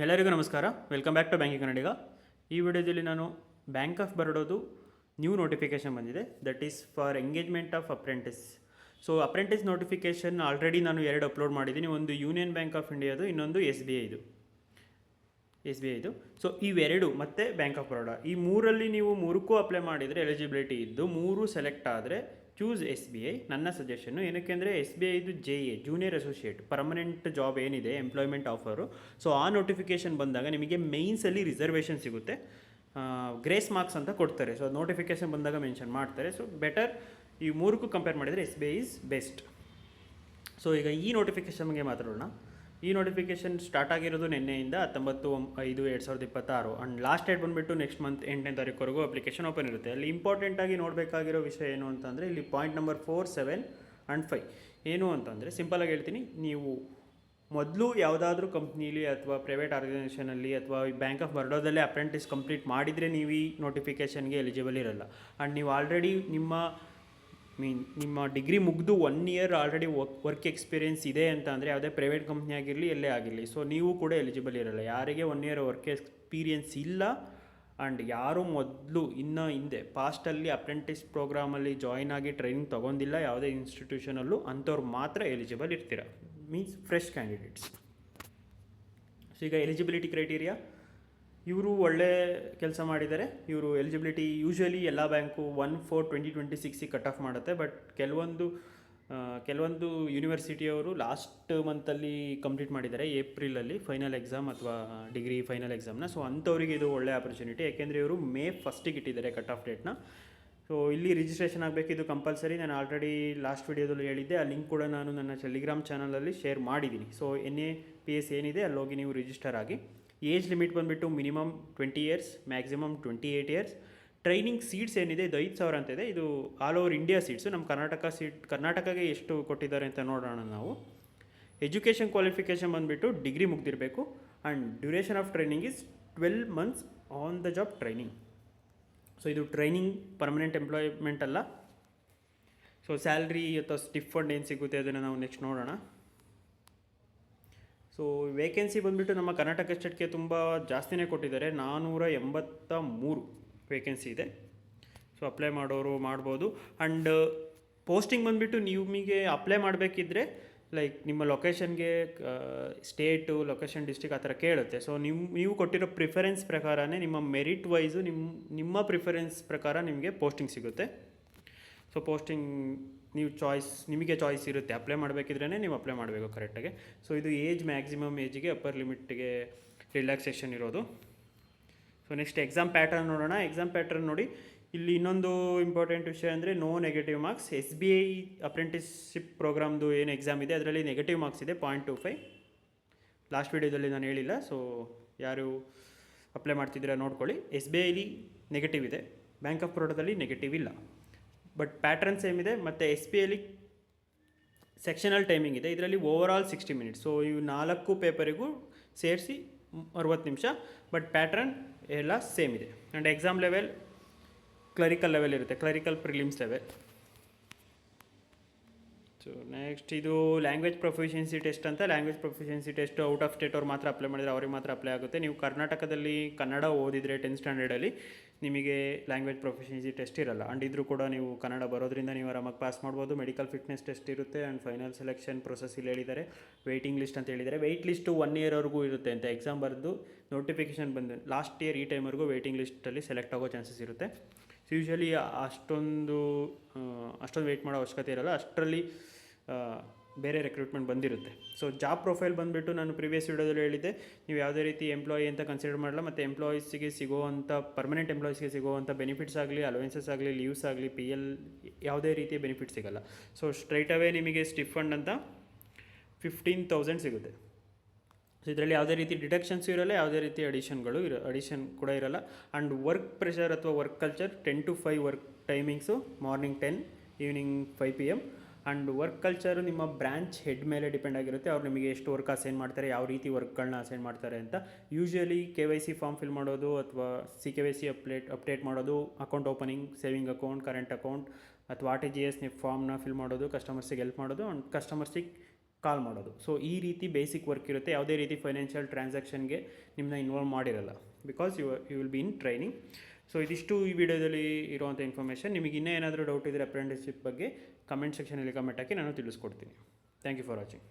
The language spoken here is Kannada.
ಎಲ್ಲರಿಗೂ ನಮಸ್ಕಾರ. ವೆಲ್ಕಮ್ ಬ್ಯಾಕ್ ಟು ಬ್ಯಾಂಕಿಂಗ್ ಕನ್ನಡಿಗ. ಈ ವಿಡಿಯೋದಲ್ಲಿ ನಾನು ಬ್ಯಾಂಕ್ ಆಫ್ ಬರೋಡೋದು ನ್ಯೂ ನೋಟಿಫಿಕೇಷನ್ ಬಂದಿದೆ, that is for engagement of apprentice. So apprentice notification already ನಾನು 2 ಅಪ್ಲೋಡ್ ಮಾಡಿದ್ದೀನಿ. ಒಂದು ಯೂನಿಯನ್ ಬ್ಯಾಂಕ್ ಆಫ್ ಇಂಡಿಯಾದು, ಇನ್ನೊಂದು ಎಸ್ ಬಿ ಐದು. ಸೊ ಇವೆರಡು ಮತ್ತು ಬ್ಯಾಂಕ್ ಆಫ್ ಬರೋಡಾ, ಈ ಮೂರಲ್ಲಿ ನೀವು ಮೂರಕ್ಕೂ ಅಪ್ಲೈ ಮಾಡಿದರೆ ಎಲಿಜಿಬಿಲಿಟಿ ಇದ್ದು 3 ಸೆಲೆಕ್ಟ್ ಆದರೆ ಚೂಸ್ ಎಸ್ ಬಿ ಐ. ನನ್ನ ಸಜೆಷನ್ನು ಏನಕ್ಕೆ ಅಂದರೆ ಎಸ್ ಬಿ ಐದು JA junior associate permanent job ಏನಿದೆ, ಎಂಪ್ಲಾಯ್ಮೆಂಟ್ ಆಫರು. ಸೊ ಆ ನೋಟಿಫಿಕೇಷನ್ ಬಂದಾಗ ನಿಮಗೆ ಮೇನ್ಸಲ್ಲಿ ರಿಸರ್ವೇಷನ್ ಸಿಗುತ್ತೆ, ಗ್ರೇಸ್ ಮಾರ್ಕ್ಸ್ ಅಂತ ಕೊಡ್ತಾರೆ. ಸೊ ನೋಟಿಫಿಕೇಷನ್ ಬಂದಾಗ ಮೆನ್ಷನ್ ಮಾಡ್ತಾರೆ. ಸೊ ಬೆಟರ್ ಈ ಮೂರಕ್ಕೂ ಕಂಪೇರ್ ಮಾಡಿದರೆ S B I is best. So ಈಗ ಈ ನೋಟಿಫಿಕೇಷನ್ ಬಗ್ಗೆ ಮಾತಾಡೋಣ. ಈ ನೋಟಿಫಿಕೇಷನ್ ಸ್ಟಾರ್ಟ್ ಆಗಿರೋದು ನಿನ್ನೆಯಿಂದ 19/5/2026 ಆ್ಯಂಡ್ ಲಾಸ್ಟ್ ಡೇಟ್ ಬಂದುಬಿಟ್ಟು ನೆಕ್ಸ್ಟ್ ಮಂತ್ 8ನೇ ತಾರೀಕುವರೆಗೂ ಅಪ್ಲಿಕೇಶನ್ ಓಪನ್ ಇರುತ್ತೆ. ಅಲ್ಲಿ ಇಂಪಾರ್ಟೆಂಟಾಗಿ ನೋಡಬೇಕಾಗಿರೋ ವಿಷಯ ಏನು ಅಂತಂದರೆ, ಇಲ್ಲಿ ಪಾಯಿಂಟ್ ನಂಬರ್ 4, 7 ಆ್ಯಂಡ್ 5 ಏನು ಅಂತಂದರೆ, ಸಿಂಪಲಾಗಿ ಹೇಳ್ತೀನಿ, ನೀವು ಮೊದಲು ಯಾವುದಾದ್ರೂ ಕಂಪ್ನೀಲಿ ಅಥವಾ ಪ್ರೈವೇಟ್ ಆರ್ಗನೈಸೇಷನಲ್ಲಿ ಅಥವಾ ಬ್ಯಾಂಕ್ ಆಫ್ ಬರೋಡಾದಲ್ಲೇ ಅಪ್ರೆಂಟಿಸ್ ಕಂಪ್ಲೀಟ್ ಮಾಡಿದರೆ ನೀವು ಈ ನೋಟಿಫಿಕೇಷನ್ಗೆ ಎಲಿಜಿಬಲ್ ಇರಲ್ಲ. ಆ್ಯಂಡ್ ನೀವು ಆಲ್ರೆಡಿ ನಿಮ್ಮ ಡಿಗ್ರಿ ಮುಗಿದು 1 ಇಯರ್ ಆಲ್ರೆಡಿ ವರ್ಕ್ ಎಕ್ಸ್ಪೀರಿಯೆನ್ಸ್ ಇದೆ ಅಂತ ಅಂದರೆ, ಯಾವುದೇ ಪ್ರೈವೇಟ್ ಕಂಪ್ನಿ ಆಗಿರಲಿ ಎಲ್ಲೇ ಆಗಿರಲಿ, ಸೊ ನೀವು ಕೂಡ ಎಲಿಜಿಬಲ್ ಇರಲ್ಲ. ಯಾರಿಗೆ 1 ಇಯರ್ ವರ್ಕ್ ಎಕ್ಸ್ಪೀರಿಯೆನ್ಸ್ ಇಲ್ಲ ಆ್ಯಂಡ್ ಯಾರು ಮೊದಲು ಹಿಂದೆ ಪಾಸ್ಟಲ್ಲಿ ಅಪ್ರೆಂಟಿಸ್ ಪ್ರೋಗ್ರಾಮಲ್ಲಿ ಜಾಯ್ನ್ ಆಗಿ ಟ್ರೈನಿಂಗ್ ತೊಗೊಂಡಿಲ್ಲ ಯಾವುದೇ ಇನ್ಸ್ಟಿಟ್ಯೂಷನಲ್ಲೂ, ಅಂಥವ್ರು ಮಾತ್ರ ಎಲಿಜಿಬಲ್ ಇರ್ತೀರ, ಮೀನ್ಸ್ ಫ್ರೆಶ್ ಕ್ಯಾಂಡಿಡೇಟ್ಸ್. ಸೊ ಈಗ ಎಲಿಜಿಬಿಲಿಟಿ ಕ್ರೈಟೀರಿಯಾ, ಇವರು ಒಳ್ಳೆ ಕೆಲಸ ಮಾಡಿದ್ದಾರೆ. ಇವರು ಎಲಿಜಿಬಿಲಿಟಿ ಯೂಶ್ವಲಿ ಎಲ್ಲ ಬ್ಯಾಂಕು 1/4/2026 ಕಟ್ ಆಫ್ ಮಾಡುತ್ತೆ. ಬಟ್ ಕೆಲವೊಂದು ಯೂನಿವರ್ಸಿಟಿಯವರು ಲಾಸ್ಟ್ ಮಂತಲ್ಲಿ ಕಂಪ್ಲೀಟ್ ಮಾಡಿದ್ದಾರೆ, ಏಪ್ರಿಲಲ್ಲಿ ಫೈನಲ್ ಎಕ್ಸಾಮ್ ಅಥವಾ ಡಿಗ್ರಿ ಫೈನಲ್ ಎಕ್ಸಾಮ್ನ. ಸೊ ಅಂಥವ್ರಿಗೆ ಇದು ಒಳ್ಳೆ ಆಪರ್ಚುನಿಟಿ, ಯಾಕೆಂದರೆ ಇವರು May 1 ಇಟ್ಟಿದ್ದಾರೆ ಕಟ್ ಆಫ್ ಡೇಟ್ನ. ಸೊ ಇಲ್ಲಿ ರಿಜಿಸ್ಟ್ರೇಷನ್ ಆಗಬೇಕು, ಇದು ಕಂಪಲ್ಸರಿ. ನಾನು ಆಲ್ರೆಡಿ ಲಾಸ್ಟ್ ವಿಡಿಯೋದಲ್ಲಿ ಹೇಳಿದ್ದೆ, ಆ ಲಿಂಕ್ ಕೂಡ ನಾನು ನನ್ನ ಟೆಲಿಗ್ರಾಮ್ ಚಾನಲಲ್ಲಿ ಶೇರ್ ಮಾಡಿದ್ದೀನಿ. ಸೊ NAPS ಏನಿದೆ ಅಲ್ಲಿ ಹೋಗಿ ನೀವು ರಿಜಿಸ್ಟರ್ ಆಗಿ. ಏಜ್ ಲಿಮಿಟ್ ಬಂದುಬಿಟ್ಟು minimum 20 years, maximum 28 years. Training seats ಏನಿದೆ ಇದು 5,000 ಅಂತ ಇದೆ. ಇದು ಆಲ್ ಓವರ್ ಇಂಡಿಯಾ ಸೀಟ್ಸು. ನಮ್ಮ ಕರ್ನಾಟಕಗೆ ಎಷ್ಟು ಕೊಟ್ಟಿದ್ದಾರೆ ಅಂತ ನೋಡೋಣ ನಾವು. ಎಜುಕೇಷನ್ ಕ್ವಾಲಿಫಿಕೇಷನ್ ಬಂದುಬಿಟ್ಟು ಡಿಗ್ರಿ ಮುಗ್ದಿರಬೇಕು and duration of training is 12 months on the job training. So ಇದು ಟ್ರೈನಿಂಗ್, ಪರ್ಮನೆಂಟ್ ಎಂಪ್ಲಾಯ್ಮೆಂಟ್ ಅಲ್ಲ. ಸೊ ಸ್ಯಾಲ್ರಿ ಅಥವಾ ಸ್ಟಿಫ್ ಫಂಡ್ ಏನು ಸಿಗುತ್ತೆ ಅದನ್ನು ನಾವು ನೆಕ್ಸ್ಟ್ ನೋಡೋಣ. ಸೊ ವೇಕೆನ್ಸಿ ಬಂದುಬಿಟ್ಟು ನಮ್ಮ ಕರ್ನಾಟಕ ಸ್ಟೇಟ್ಗೆ ತುಂಬ ಜಾಸ್ತಿನೇ ಕೊಟ್ಟಿದ್ದಾರೆ, 483 ವೇಕೆನ್ಸಿ ಇದೆ. ಸೊ ಅಪ್ಲೈ ಮಾಡೋರು ಮಾಡ್ಬೋದು. ಆ್ಯಂಡ್ ಪೋಸ್ಟಿಂಗ್ ಬಂದುಬಿಟ್ಟು ನಿಮಗೆ ಅಪ್ಲೈ ಮಾಡಬೇಕಿದ್ರೆ ಲೈಕ್ ನಿಮ್ಮ ಲೊಕೇಶನ್ಗೆ ಸ್ಟೇಟು, ಲೊಕೇಶನ್, ಡಿಸ್ಟ್ರಿಕ್ಟ್ ಆ ಥರ ಕೇಳುತ್ತೆ. ಸೊ ನೀವು ಕೊಟ್ಟಿರೋ ಪ್ರಿಫರೆನ್ಸ್ ಪ್ರಕಾರನೇ, ನಿಮ್ಮ ಮೆರಿಟ್ ವೈಸು ನಿಮ್ಮ ಪ್ರಿಫರೆನ್ಸ್ ಪ್ರಕಾರ ನಿಮಗೆ ಪೋಸ್ಟಿಂಗ್ ಸಿಗುತ್ತೆ. ಸೊ ಪೋಸ್ಟಿಂಗ್ ನಿಮಗೆ ಚಾಯ್ಸ್ ಇರುತ್ತೆ, ಅಪ್ಲೈ ಮಾಡಬೇಕಿದ್ರೇ ನೀವು ಅಪ್ಲೈ ಮಾಡಬೇಕು ಕರೆಕ್ಟಾಗಿ. ಸೊ ಇದು ಏಜ್, ಮ್ಯಾಕ್ಸಿಮಮ್ ಏಜಿಗೆ ಅಪ್ಪರ್ ಲಿಮಿಟ್ಗೆ ರಿಲ್ಯಾಕ್ಸೇಷನ್ ಇರೋದು. ಸೊ ನೆಕ್ಸ್ಟ್ ಎಕ್ಸಾಮ್ ಪ್ಯಾಟರ್ನ್ ನೋಡೋಣ. ಎಕ್ಸಾಮ್ ಪ್ಯಾಟರ್ನ್ ನೋಡಿ, ಇಲ್ಲಿ ಇನ್ನೊಂದು ಇಂಪಾರ್ಟೆಂಟ್ ವಿಷಯ ಅಂದರೆ no negative marks. SBI apprenticeship ಪ್ರೋಗ್ರಾಮ್ದು ಏನು ಎಕ್ಸಾಮ್ ಇದೆ ಅದರಲ್ಲಿ ನೆಗೆಟಿವ್ ಮಾರ್ಕ್ಸ್ ಇದೆ 0.25. ಲಾಸ್ಟ್ ವೀಡಿಯೋದಲ್ಲಿ ನಾನು ಹೇಳಿಲ್ಲ, ಸೊ ಯಾರು ಅಪ್ಲೈ ಮಾಡ್ತಿದ್ದೀರಾ ನೋಡ್ಕೊಳ್ಳಿ. SBIಲಿ ನೆಗೆಟಿವ್ ಇದೆ, ಬ್ಯಾಂಕ್ ಆಫ್ ಬರೋಡಾದಲ್ಲಿ ನೆಗೆಟಿವ್ ಇಲ್ಲ. ಬಟ್ ಪ್ಯಾಟ್ರನ್ ಸೇಮ್ ಇದೆ. ಮತ್ತು SBIಲಿ ಸೆಕ್ಷನಲ್ ಟೈಮಿಂಗ್ ಇದೆ, ಇದರಲ್ಲಿ ಓವರಾಲ್ 60 minutes. ಸೊ ಇವು 4 ಪೇಪರಿಗೂ ಸೇರಿಸಿ 60 ನಿಮಿಷ. ಬಟ್ ಪ್ಯಾಟ್ರನ್ ಎಲ್ಲ ಸೇಮ್ ಇದೆ. And exam level clerical level ಇರುತ್ತೆ, clerical prelims level. So next ಇದು ಲ್ಯಾಂಗ್ವೇಜ್ ಪ್ರೊಫಿಷಿಯನ್ಸಿ ಟೆಸ್ಟ್ ಅಂತ. Language proficiency test out of state ಅವ್ರು ಮಾತ್ರ ಅಪ್ಲೈ ಮಾಡಿದರೆ ಅವ್ರಿಗೆ ಮಾತ್ರ ಅಪ್ಲೈ ಆಗುತ್ತೆ. ನೀವು ಕರ್ನಾಟಕದಲ್ಲಿ ಕನ್ನಡ ಓದಿದರೆ 10th ಸ್ಟ್ಯಾಂಡರ್ಡಲ್ಲಿ ನಿಮಗೆ ಲ್ಯಾಂಗ್ವೇಜ್ ಪ್ರೊಫಿಷಿಯನ್ಸಿ ಟೆಸ್ಟ್ ಇರಲ್ಲ. ಆ್ಯಂಡ್ ಇದ್ರೂ ಕೂಡ ನೀವು ಕನ್ನಡ ಬರೋದ್ರಿಂದ ನೀವು ಆರಾಮಾಗಿ ಪಾಸ್ ಮಾಡ್ಬೋದು. ಮೆಡಿಕಲ್ ಫಿಟ್ನೆಸ್ ಟೆಸ್ಟ್ ಇರುತ್ತೆ. ಆ್ಯಂಡ್ ಫೈನಲ್ ಸೆಲೆಕ್ಷನ್ ಪ್ರೊಸೆಸ್ ಇಲ್ಲಿ ಹೇಳಿದ್ದಾರೆ. ವೆಯ್ಟಿಂಗ್ ಲಿಸ್ಟ್ ಅಂತ ಹೇಳಿದ್ದಾರೆ. ವೆಯ್ಟ್ ಲಿಸ್ಟು 1 ಇಯರ್ವರೆಗೂ ಇರುತ್ತೆ ಅಂತ. ಎಕ್ಸಾಮ್ ಬರೆದು ನೋಟಿಫಿಕೇಷನ್ ಬಂದು ಲಾಸ್ಟ್ ಇಯರ್ ಈ ಟೈಮ್ವರೆಗೂ ವೆಯ್ಟಿಂಗ್ ಲಿಸ್ಟಲ್ಲಿ ಸೆಲೆಕ್ಟ್ ಆಗೋ ಚಾನ್ಸಸ್ ಇರುತ್ತೆ. ಸೊ ಯೂಶ್ವಲಿ ಅಷ್ಟೊಂದು ವೆಯ್ಟ್ ಮಾಡೋ ಅವಶ್ಯಕತೆ ಇರಲ್ಲ, ಅಷ್ಟರಲ್ಲಿ ಬೇರೆ ರೆಕ್ರೂಟ್ಮೆಂಟ್ ಬಂದಿರುತ್ತೆ. ಸೊ ಜಾಬ್ ಪ್ರೊಫೈಲ್ ಬಂದುಬಿಟ್ಟು ನಾನು ಪ್ರಿವಿಯಸ್ ವಿಡಿಯೋದಲ್ಲಿ ಹೇಳಿದ್ದೆ, ನೀವು ಯಾವುದೇ ರೀತಿ ಎಂಪ್ಲಾಯಿ ಅಂತ ಕನ್ಸಿಡರ್ ಮಾಡಲ್ಲ. ಮತ್ತು ಎಂಪ್ಲಾಯೀಸಿಗೆ ಸಿಗೋವಂಥ, ಪರ್ಮನೆಂಟ್ ಎಂಪ್ಲಾಯೀಸ್ಗೆ ಸಿಗೋವಂಥ ಬೆನಿಫಿಟ್ಸ್ ಆಗಲಿ, ಅಲವೆನ್ಸಸ್ ಆಗಲಿ, ಲೀವ್ಸ್ ಆಗಲಿ, PL ಯಾವುದೇ ರೀತಿಯ ಬೆನಿಫಿಟ್ ಸಿಗೋಲ್ಲ. ಸೊ ಸ್ಟ್ರೈಟ್ ಅವೇ ನಿಮಗೆ ಸ್ಟಿಫ್ ಫಂಡ್ ಅಂತ 15,000 ಸಿಗುತ್ತೆ. ಸೊ ಇದರಲ್ಲಿ ಯಾವುದೇ ರೀತಿ ಡಿಡಕ್ಷನ್ಸ್ ಇರೋಲ್ಲ, ಯಾವುದೇ ರೀತಿ ಅಡಿಷನ್ ಕೂಡ ಇರೋಲ್ಲ. ಆ್ಯಂಡ್ ವರ್ಕ್ ಪ್ರೆಷರ್ ಅಥವಾ work culture 10 to 5 work timings, morning 10, evening 5 PM. And work culture ನಿಮ್ಮ ಬ್ರ್ಯಾಂಚ್ ಹೆಡ್ ಮೇಲೆ ಡಿಪೆಂಡ್ ಆಗಿರುತ್ತೆ. ಅವ್ರು ನಿಮಗೆ ಎಷ್ಟು ವರ್ಕ್ ಅಸೈನ್ ಮಾಡ್ತಾರೆ, ಯಾವ ರೀತಿ ವರ್ಕ್ಗಳನ್ನ ಅಸೈನ್ ಮಾಡ್ತಾರೆ ಅಂತ. ಯೂಶ್ವಲಿ KYC ಫಾರ್ಮ್ ಫಿಲ್ ಮಾಡೋದು ಅಥವಾ CKYC ಅಪ್ಡೇಟ್ ಮಾಡೋದು, account opening, saving account, current account ಅಥವಾ RTGS ಫಾರ್ಮ್ನ ಫಿಲ್ ಮಾಡೋದು, ಕಸ್ಟಮರ್ಸಿಗೆ ಹೆಲ್ಪ್ ಮಾಡೋದು, ಆ್ಯಂಡ್ ಕಸ್ಟಮರ್ಸಿಗೆ ಕಾಲ್ ಮಾಡೋದು. ಸೊ ಈ ರೀತಿ ಬೇಸಿಕ್ ವರ್ಕ್ ಇರುತ್ತೆ. ಯಾವುದೇ ರೀತಿ ಫೈನಾನ್ಷಿಯಲ್ ಟ್ರಾನ್ಸಾಕ್ಷನ್ಗೆ ನಿಮ್ಮನ್ನ ಇನ್ವಾಲ್ವ್ ಮಾಡಿರಲ್ಲ, because you will be in training. So ಇದಿಷ್ಟು ಈ ವಿಡಿಯೋದಲ್ಲಿ ಇರುವಂಥ ಇನ್ಫಾರ್ಮೇಷನ್. ನಿಮಗೆ ಇನ್ನೂ ಏನಾದರೂ ಡೌಟ್ ಇದ್ದರೆ ಅಪ್ರೆಂಟಿಸ್ಶಿಪ್ ಬಗ್ಗೆ ಕಮೆಂಟ್ ಸೆಕ್ಷನಲ್ಲಿ ಕಮೆಂಟ್ ಹಾಕಿ ನಾನು ತಿಳಿಸ್ಕೊಡ್ತೀನಿ. Thank you for watching.